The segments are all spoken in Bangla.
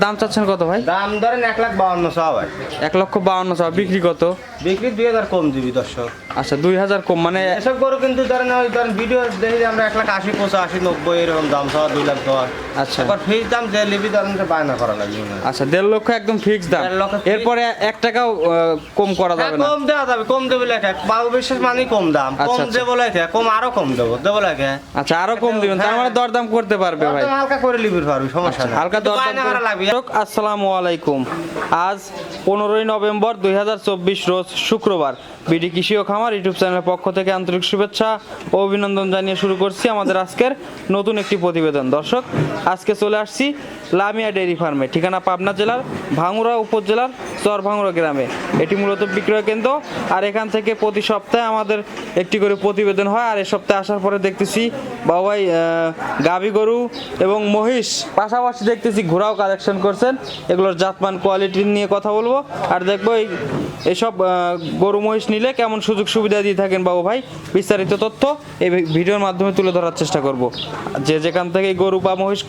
দাম চাচ্ছেন কত ভাই? দাম ধরেন 1,52,000 ভাই। 1,52,000। বিক্রি কত? বিক্রি 2,000 কম দিবি দর্শক। আচ্ছা 2,000 কম, মানে এসব গরু কিন্তু ধরেন ভিডিও দেখি আমরা 1,80,000, 85,000, 90 এরকম দাম চাওয়া 2,10,000। আচ্ছা এবার ফিক্স দাম যে লিবি ধরেন বায়না করা লাগবে না। আচ্ছা 1.5 লক্ষ একদম ফিক্স দাম। 1.5 লক্ষ fix। এরপরে 1 টাকাও কম করা যাবে না? কম দেওয়া যাবে, কম দেবো লেখা বাবু বিশ্বাস মানেই কম দাম। আচ্ছা, কম আচ্ছা। দেবো লেখা, কম আরো কম দেবো লেখা। আচ্ছা আরো কম দিবেন, তার মানে দরদাম করতে পারবে ভাই। হালকা করে লিবি পারবি, সমস্যা নেই। হালকা দরদাম বায়না করা লাগবে। আসসালামু আলাইকুম। আজ 15ই নভেম্বর 2024 রোজ শুক্রবার। বিডি কৃষি ও খামার ইউটিউব চ্যানেলের পক্ষ থেকে আন্তরিক শুভেচ্ছা ও অভিনন্দন জানিয়ে শুরু করছি আমাদের আজকের নতুন একটি প্রতিবেদন। দর্শক, আজকে চলে আসছি লামিয়া ডেইরি ফার্মে, ঠিকানা পাবনা জেলার ভাঙ্গুড়া উপজেলার চরভাঙ্গুড়া গ্রামে। এটি মূলত বিক্রয় কেন্দ্র, আর এখান থেকে প্রতি সপ্তাহে আমাদের একটি করে প্রতিবেদন হয়। আর এই সপ্তাহে আসার পরে দেখতেছি বাবাই গাভী গরু এবং মহিষ, পাশাপাশি দেখতেছি ঘোড়াও কালেকশন করছেন। এগুলোর জাতমান কোয়ালিটি নিয়ে কথা বলবো, আর দেখবো এইসব গরু মহিষ নিলে কেমন সুযোগ সুবিধা দিয়ে থাকেন বাবু ভাই। বিস্তারিত তথ্য এই ভিডিওর মাধ্যমে তুলে ধরার চেষ্টা করব। যে যেখান থেকে গরু বা মহিষ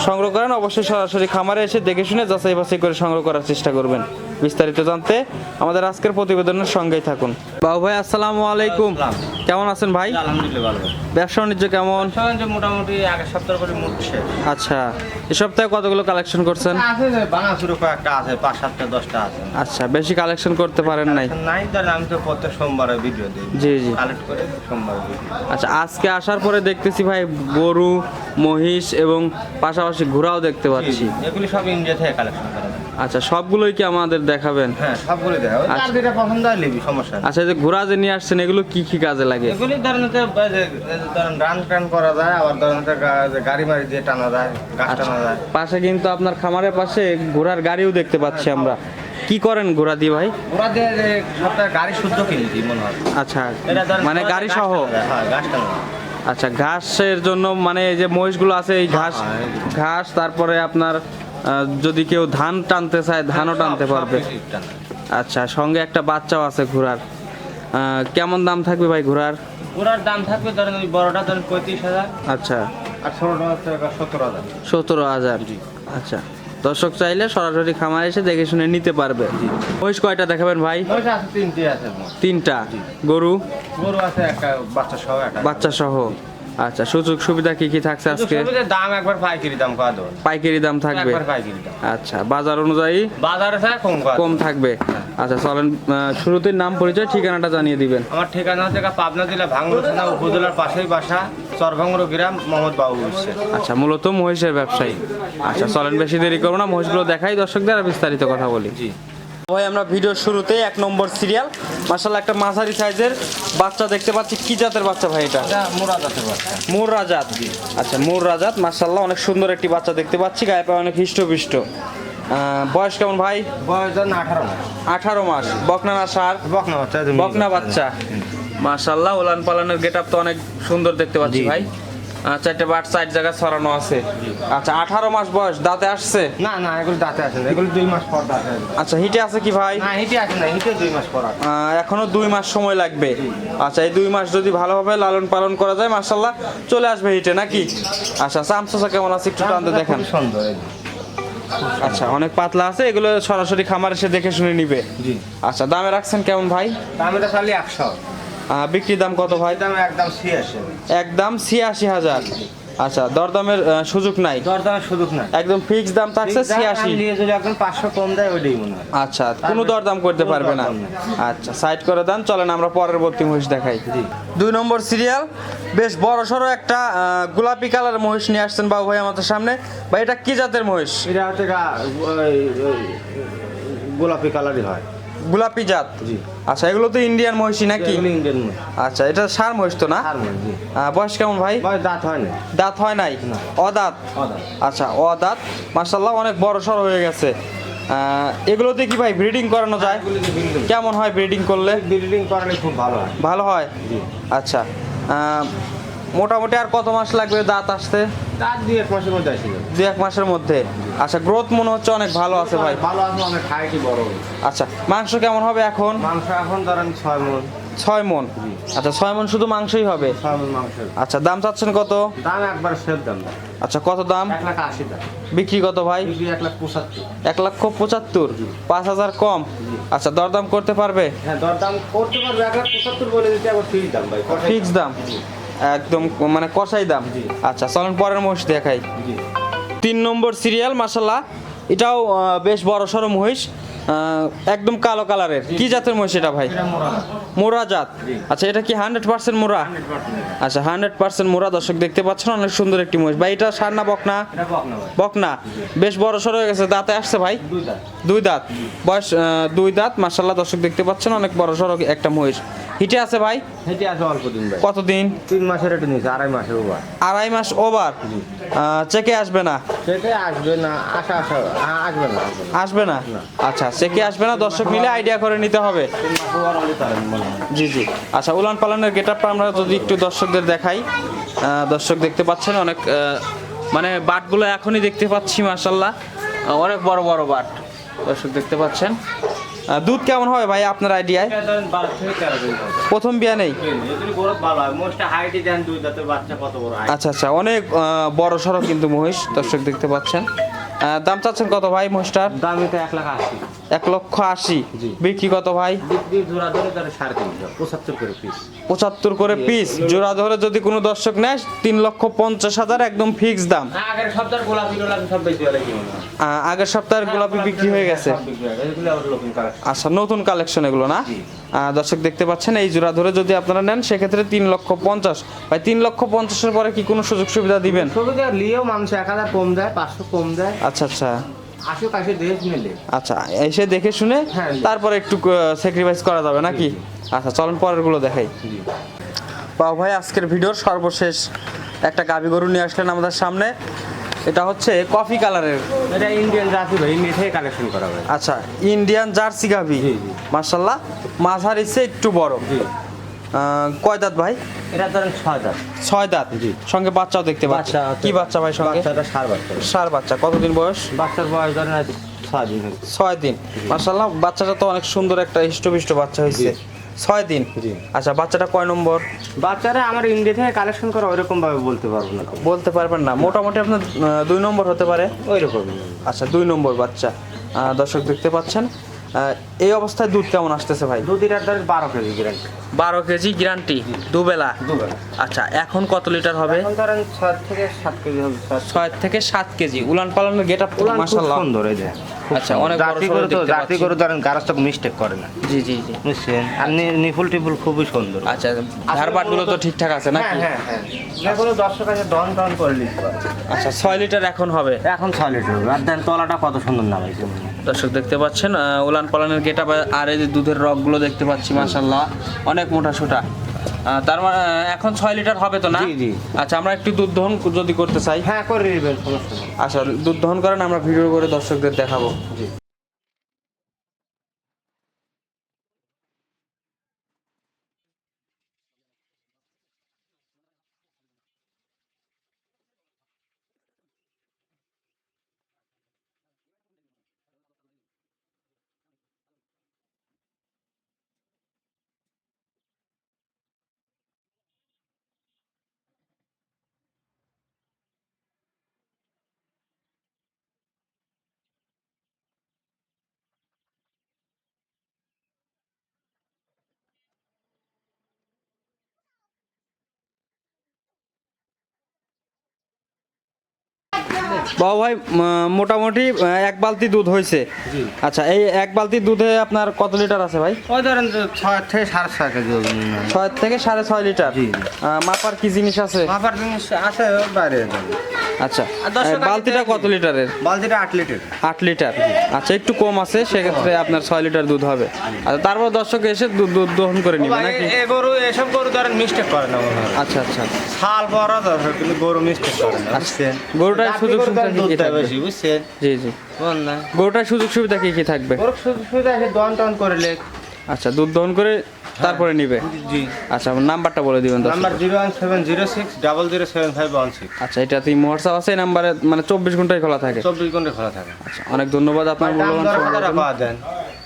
সংগ্রহ করেন অবশ্যই সরাসরি খামারে এসে দেখে শুনে যাচাই বাছাই করে সংগ্রহ করার চেষ্টা করবেন। বিস্তারিত জানতে আমাদের আজকের প্রতিবেদনের সঙ্গেই থাকুন। বাবু ভাই আসসালামু আলাইকুম, কেমন আছেন ভাই? আলহামদুলিল্লাহ ভালো। ব্যবসা বাণিজ্য কেমন? মোটামুটি আগের সপ্তাহ করে মোট শেষ। আচ্ছা, এ সপ্তাহে কতগুলো কালেকশন করছেন? আছে যে বানাসুরও কয়েকটা আছে, 5, 7, 10টা আছে। আচ্ছা, বেশি কালেকশন করতে পারেন নাই? নাই তাহলে আমি তো প্রত্যেক সোমবারে ভিডিও দিই। জি জি। কালেক্ট করে সোমবারে ভিডিও। আচ্ছা, আজকে আসার পরে দেখতেছি ভাই গরু মহিষ এবং পাশাপাশি ঘোড়াও দেখতে পাচ্ছি। এগুলি সব ইন্ডিয়া থেকে কালেকশন করা হয়। আচ্ছা, সবগুলোই কি আমাদের দেখাবেন? হ্যাঁ, সবগুলি দেখা হয়। আচ্ছা। যার যেটা পছন্দ হয় নিবি, সমস্যা নেই। আচ্ছা, এই যে ঘোড়া যে নিয়ে আসছেন এগুলো কি কি কাজে লাগে? এগুলি ধরেন রান টান করা যায়, আবার ধরেন গাড়ি মারি দিয়ে টানা যায়, গাছ টানা যায়। পাশে কিন্তু আপনার খামারের পাশে ঘোড়ার গাড়িও দেখতে পাচ্ছি আমরা। কি করেন ঘোড়া দিয়ে ভাই? ওরা দিয়ে যে সপ্তাহে গাড়ি শুদ্ধ কিনছি মনে হয়। আচ্ছা, এটা ধরেন মানে গাড়ি গাছ সহ? টানা যায়, হ্যাঁ, গাছ টানা যায়। আচ্ছা, ঘাসের জন্য মানে এই যে মহিষগুলো আছে এই ঘাস, ঘাস তারপরে আপনার যদি কেউ ধান টানতে চায় ধানও টানতে পারবে। সব কিছু টানা। আচ্ছা, সঙ্গে একটা বাচ্চাও আছে ঘোড়ার। কেমন দাম থাকবে ভাই ঘোড়ার? ওরার দাম থাকবে ধরেন ওই বড়টা ধরেন 35,000, আচ্ছা, আর ছোটটা হচ্ছে 17,000। 17,000। আচ্ছা, দর্শক চাইলে সরাসরি খামারে এসে দেখে শুনে নিতে পারবে। মহিষ কয়টা দেখাবেন ভাই? মহিষ আছে 3টে আছে। 3টা। গরু? গরু আছে একটা বাচ্চা সহ একটা। বাচ্চা সহ। আচ্ছা, সুযোগ সুবিধা কি কি থাকছে আজকে? সুবিধার দাম একবার পাইকারি দাম করা দেবো। পাইকারি দাম থাকবে? একবার পাইকারি দাম। আচ্ছা, বাজার অনুযায়ী বাজারে স্যার কম করা কম থাকবে। আচ্ছা চলেন, শুরুতে নাম পরিচয় ঠিকানাটা জানিয়ে দিবেন। আমার ঠিকানা হচ্ছে পাবনা জেলা ভাঙ্গুড়া থানা উপজেলার পাশেই বাসা, চরভাঙ্গুড়া গ্রাম, মোহাম্মদ বাবু বিশ্বাস। আচ্ছা, মূলত মহিষের ব্যবসায়ী। আচ্ছা চলেন, বেশি দেরি করবো না, মহিষগুলো দেখাই দর্শকদের, আর বিস্তারিত কথা বলি। জি ভাই, আমরা ভিডিওর শুরুতে 1 নম্বর সিরিয়াল মাশাআল্লাহ একটা মাঝারি সাইজের বাচ্চা দেখতে পাচ্ছি। কি জাতের বাচ্চা ভাই এটা? এটা মুরাদ আছে বাচ্চা। মুর্রা জাত। আচ্ছা, মুর্রা জাত, মাশাআল্লাহ অনেক সুন্দর একটি বাচ্চা দেখতে পাচ্ছি, গায়ে পায়ে অনেক হৃষ্টপুষ্ট। বয়স কেমন ভাই? বয়স ধরেন 18 মাস। 18 মাস। বকনা না ষাঁড়? বকনা বাচ্চা। বকনা বাচ্চা। মাশাআল্লাহ ওলান পালানের গেটআপ তো অনেক সুন্দর দেখতে পাচ্ছি জি। ভাই। 4টে বাট 4 জায়গায় ছড়ানো আছে। আচ্ছা, 18 মাস বয়স, দাঁতে আসছে? না না, এগুলো দাঁতে আছে না, এগুলো 2 মাস পর দাঁতে আসবে। আচ্ছা, হিটে আছে কি ভাই? না, হিটে আছে না, হিটে 2 মাস পর আছে। এখনো 2 মাস সময় লাগবে। আচ্ছা, এই 2 মাস যদি ভালোভাবে লালন পালন করা যায় মাশাআল্লাহ চলে আসবে হিটে নাকি? আচ্ছা, চামচা কেমন আছে একটু টানতে দেখেন। খুব সুন্দর এই। আচ্ছা, অনেক পাতলা আছে, এগুলো সরাসরি খামার এসে দেখে শুনে নিবে। জি। আচ্ছা, দামে রাখছেন কেমন ভাই? দাম এটা খালি 100। বিক্রি দাম কত ভাই? দাম একদম 86। একদম 86,000। আচ্ছা, দরদামের সুযোগ নাই? দরদামের সুযোগ নাই, একদম ফিক্স দাম থাকছে 86। নিয়ে যদি একদম 500 কম দেয় ওইটাই মনে হয়। আচ্ছা, কোনো দরদাম করতে পারবে না? আচ্ছা, সাইড করে দেন, চলেন আমরা পরবর্তী মহিষ দেখাই। 2 নম্বর সিরিয়াল বেশ বড় সড়ো একটা গোলাপি কালার মহিষ নিয়ে আসছেন বাবু ভাই আমাদের সামনে। ভাই, এটা কি জাতের মহিষ? এটা হচ্ছে গোলাপি কালারই হয়। গোলাপি জাত? জি। আচ্ছা, এগুলো তো ইন্ডিয়ান মহিষই নাকি? এগুলো ইন্ডিয়ান মহিষ। আচ্ছা, এটা ষাঁড় মহিষ তো না? আর মহিষ, জি। বয়স কেমন ভাই? বয়স দাঁত হয় না। দাঁত হয় নাই? না। অদাঁত? অদাঁত। আচ্ছা, অদাঁত, মাশাআল্লাহ অনেক বড় সড় হয়ে গেছে। এগুলোতে কি ভাই ব্রিডিং করানো যায়? এগুলোতে breeding। কেমন হয় ব্রিডিং করলে? ব্রিডিং করালে খুব ভালো হয়। ভালো হয়? জি। আচ্ছা, মোটামুটি আর কত মাস লাগবে দাঁত আসতে? দাঁত 2-1 মাসের মধ্যে আসে যাবে। 2-1 মাসের মধ্যে। আচ্ছা, গ্রোথ মনে হচ্ছে অনেক ভালো আছে ভাই। ভালো আছে, অনেক হাইটই বড়। আচ্ছা, মাংস কেমন হবে এখন? মাংস এখন ধরেন 6 মণ। 6 মণ। জি। আচ্ছা 6 মণ শুধু মাংসই হবে। 6 মণ মাংসের আচ্ছা দাম চাচ্ছেন কত? দাম একবার সেট দাম ভাই। আচ্ছা কত দাম? 1,80,000 টাকা। বিক্রি কত ভাই? বিক্রি 1,75,000। 1,75,000, 5,000 কম। আচ্ছা দরদাম করতে পারবে? হ্যাঁ দরদাম করতে পারবে, 1,75,000 বলে দিতে আবার ফিক্স দাম ভাই। ফিক্স দাম একদম মানে কষাই দাম। আচ্ছা চলেন পরের মহিষ দেখাই। জি 3 নম্বর সিরিয়াল মাশাআল্লাহ, এটাও বেশ বড় সড়ো মহিষ, একদম কালো কালারের। কি জাতের মহিষ এটা ভাই? এটা মোরা। মোরা জাত। আচ্ছা এটা কি 100% মোরা? 100% আচ্ছা 100% মোরা। দর্শক দেখতে পাচ্ছেন অনেক সুন্দর একটি মহিষ ভাই। এটা ষাঁড় না বকনা? এটা বকনা ভাই। বকনা, বেশ বড় সড়ো হয়ে গেছে। দাঁতে আসছে ভাই? 2 দাঁত। 2 দাঁত বয়স, 2 দাঁত মাশাআল্লাহ। দর্শক দেখতে পাচ্ছেন অনেক বড় সড়ো একটা মহিষ। হিটে আছে ভাই? হেঁটে আছে অল্প দিন ভাই। কতদিন? 3 মাসের এটা নিয়েছে, 2.5 মাসের ওভার। 2.5 মাস ওভার। চেকে আসবে না? সেটা আসবে না, আসবে না। আসবে না? আচ্ছা চেকে আসবে না, দর্শক মিলে আইডিয়া করে নিতে হবে। 3 মাস ওভার হলে তার মনে হয়। জি জি। আচ্ছা উলান পালানের গেটআপটা আমরা যদি একটু দর্শকদের দেখাই। দর্শক দেখতে পাচ্ছেন অনেক মানে বাটগুলো এখনই দেখতে পাচ্ছি মাশাআল্লাহ, অনেক বড় বড় বাট দর্শক দেখতে পাচ্ছেন। দুধ কেমন হবে ভাই আপনার আইডিয়ায়? এটা ধরেন 12 থেকে 13 দিন হবে। প্রথম বিয়া নেই? এদের গ্রোথ ভালো হয়, মোস্টটা হাইটই দেন 2 দাঁতের বাচ্চা কত বড় হাইট। আচ্ছা আচ্ছা অনেক বড় সড়ো কিন্তু মহিষ দর্শক দেখতে পাচ্ছেন। দাম চাচ্ছেন কত ভাই মহিষটার? দাম এটা 1,80,000। 1,80,000। জি। বিক্রি কত ভাই? বিক্রি জোড়া ধরে তার 3.5, 75 করে পিস। 75 করে পিস। জোড়া ধরে যদি কোনো দর্শক নেয় 3,50,000 একদম ফিক্স দাম। আগের সপ্তাহের গোলাপি সব বেশি হলে কি মনে হয়? আগের সপ্তাহের গোলাপি বিক্রি হয়ে গেছে। সব বিক্রি হয়ে গেছে, এগুলো আবার নতুন কালেকশন। আচ্ছা নতুন কালেকশন এগুলো না? জি। দর্শক দেখতে পাচ্ছেন এই জোড়া ধরে যদি আপনারা নেন সেক্ষেত্রে 3,50,000। ভাই 3,50,000 পরে কি কোনো সুযোগ সুবিধা দিবেন? সুবিধা লিয়েও মানুষ 1,000 কম দেয়, 500 কম দেয়। আচ্ছা আচ্ছা। আশেপাশে দেশ নিলে আচ্ছা এসে দেখে শুনে হ্যাঁ। তারপরে একটু স্যাক্রিফাইস করা যাবে নাকি? আচ্ছা চলেন পরেরগুলো দেখাই। পাও ভাই আজকের ভিডিওর সর্বশেষ একটা গাভী গরু নিয়ে আসলেন আমাদের সামনে। এটা হচ্ছে কফি কালারের। এটা ইন্ডিয়ান জাতি ভাই, ইন্ডিয়া থেকে কালেকশন করা হয়। আচ্ছা ইন্ডিয়ান জার্সি গাভী জি, জি। মাশাআল্লাহ, মাঝার ইচ্ছে একটু বড়। জি কয় দাঁত ভাই? এটা ধরেন 6 দাঁত। 6 দাঁত। জি। সঙ্গে বাচ্চাও দেখতে পাচ্ছি। বাচ্চা আছে। কি বাচ্চা ভাই সঙ্গে? বাচ্চাটা 7 বাচ্চা। ষাঁড় বাচ্চা। কতদিন বয়স? বাচ্চার বয়স ধরেন 6 দিন হয়েছে। 6 দিন। মাশাআল্লাহ বাচ্চাটা তো অনেক সুন্দর একটা হিষ্টপিষ্ট বাচ্চা হয়েছে। 6 দিন। জি। আচ্ছা বাচ্চাটা কয় নম্বর? বাচ্চারা আমার ইন্ডিয়া থেকে কালেকশন করা ওইরকম ভাবে বলতে পারবো না। বলতে পারবেন না, মোটামুটি আপনার 2 নম্বর হতে পারে। ওইরকম আচ্ছা 2 নম্বর বাচ্চা। দর্শক দেখতে পাচ্ছেন এই অবস্থায় দুধ কেমন আসতেছে ভাই? দুধ লিটার ধরেন 12 কেজি গ্যারান্টি। 12 কেজি গ্যারান্টি দুবেলা। দুবেলা। আচ্ছা এখন কত লিটার হবে? এখন ধরেন 6 থেকে 7 কেজি হবে। 6 থেকে 7 কেজি। উলান পালানের গেটআপ মাশাআল্লাহ সুন্দর এই দেখেন। আচ্ছা অনেক বড় জাতি সড়ো করে তো দেখতে জাতি পাচ্ছি। করে ধরেন গারস্থক মিস্টেক করে না, জি জি জি। বুঝছেন? আর নিফুল টিফুল খুবই সুন্দর। আচ্ছা ধারবাটগুলো তো ঠিকঠাক আছে হ্যাঁ নাকি? হ্যাঁ হ্যাঁ, না কোনো দর্শক আছে ডন টন করে লিখতে পারে। আচ্ছা 6 লিটার এখন হবে। এখন 6 লিটার হবে। আর দেন তলাটা কত সুন্দর নামাইছে। দর্শক দেখতে পাচ্ছেন উলান পালানের গেটআপ আর এই যে দুধের রগগুলো দেখতে পাচ্ছি মাশাআল্লাহ অনেক মোটা সোটা। তার মানে এখন 6 লিটার হবে তো না? জি, জি। আচ্ছা আমরা একটু দুধ দহন যদি করতে চাই। হ্যাঁ করে নেবেন, সমস্যা নেই। আচ্ছা দুধ দহন করেন, আমরা ভিডিও করে দর্শকদের দেখাবো। জি। বাবু ভাই মোটামুটি 1 বালতি দুধ হয়েছে। জি। আচ্ছা এই 1 বালতি দুধে আপনার কত লিটার আছে ভাই? ওই ধরেন 6 থেকে 6.5 কেজি হবে মনে হয়। 6 থেকে 6.5 লিটার। জি, জি। মাপার কি জিনিস আছে? মাপার জিনিস আছে বাইরে যাবে। আচ্ছা আর দর্শক বালতিটা আছে কত লিটারের? বালতিটা 8 লিটার। 8 লিটার। আচ্ছা একটু কম আছে, সেক্ষেত্রে আপনার 6 লিটার দুধ হবে। আচ্ছা তারপর দর্শক এসে দুধ দহন করে নিবে নাকি? এ গরু এসব গরু ধরেন মিস্টেক করে না মনে হয়। আচ্ছা আচ্ছা। শাল বড় দরকার, কিন্তু গরু মিস্টেক করে না, বুঝছেন? গরুটার জাতি সুযোগ গরু সুবিধা ধরেন কি দুধ কি দেয় থাকবে? বেশি, বুঝছেন? জি জি। বল না। গরুটার সুযোগ সুবিধা কি কি থাকবে? গরু সুযোগ সুবিধা আছে, দন টন করে লেখ। আচ্ছা দুধ দহন করে তারপরে নিবে। জি। আচ্ছা নাম্বারটা বলে দিবেন দর্শক। নাম্বার 01706 007516। আচ্ছা এটা তুই হোয়াটসঅ্যাপ আছে এই নাম্বারে, মানে 24 ঘন্টাই খোলা থাকে। 24 ঘন্টা খোলা থাকে। আচ্ছা অনেক ধন্যবাদ আপনার দাম মূল্যবান দর সময় কত দেওয়ার জন্য। পাওয়া দেন?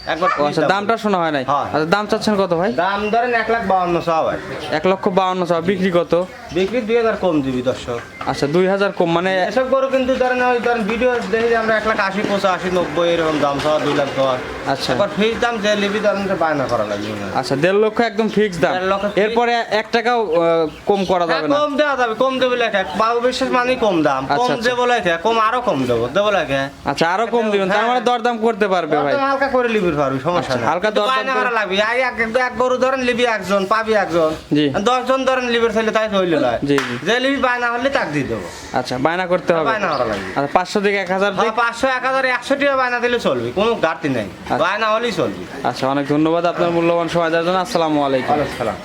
একবার ও আচ্ছা, দামটা শোনা হয় নাই। হ্যাঁ। আচ্ছা, দাম চাচ্ছেন কত ভাই? দাম ধরেন 1,52,000 ভাই। 1,52,000। বিক্রি কত? বিক্রি 2,000 কম দিবি দর্শক। আচ্ছা, 2,000 কম মানে? এসব গরু কিন্তু ধরেন ওই ধরেন ভিডিও দেখি যে আমরা 1,80,000, 85,000, 90 এরকম দাম চাওয়া, 2,00,000। আচ্ছা একবার ফিক্স দাম যে লিবি ধরেন যে বায়না করা লাগবে না। আচ্ছা, 1.5 লক্ষ একদম ফিক্স দাম। 1.5 লক্ষ fix। এরপরে 1 টাকাও কম করা হ্যাঁ, যাবে না? কম দেওয়া যাবে, কম দেবো লেখা। বাবু বিশ্বাস মানে কম দাম, আচ্ছা, কম আচ্ছা। দেবো লেখা, কম আরো কম দেবো লেখা। আচ্ছা, আরো কম দিবেন, তার মানে দরদাম করতে পারবে ভাই? দরদাম হালকা করে লিবির পারবি, সমস্যা আচ্ছা, নেই। হালকা কিন্তু দরদাম বায়না করে- করা লাগবে। এক গরু ধরেন লিবি একজন, পাবি একজন। জি। 10 জন ধরেন লিবির ছেলে তাই হইল নয়। জি, জি। যে লিবি বায়না হলে তাক দিয়ে দেবো। আচ্ছা, বায়না করতে হবে। বায়না করা লাগবে। আচ্ছা, 500 থেকে 1,000 দিক। 500, 1,000, 100 টাকা বায়না দিলে চলবে, কোনো ঘাটতি নেই। বায়না হলেই চলবে। আচ্ছা, অনেক ধন্যবাদ আপনার মূল্যবান সময় দেওয়ার জন্য। আসসালামু আলাইকুম। আসসালাম।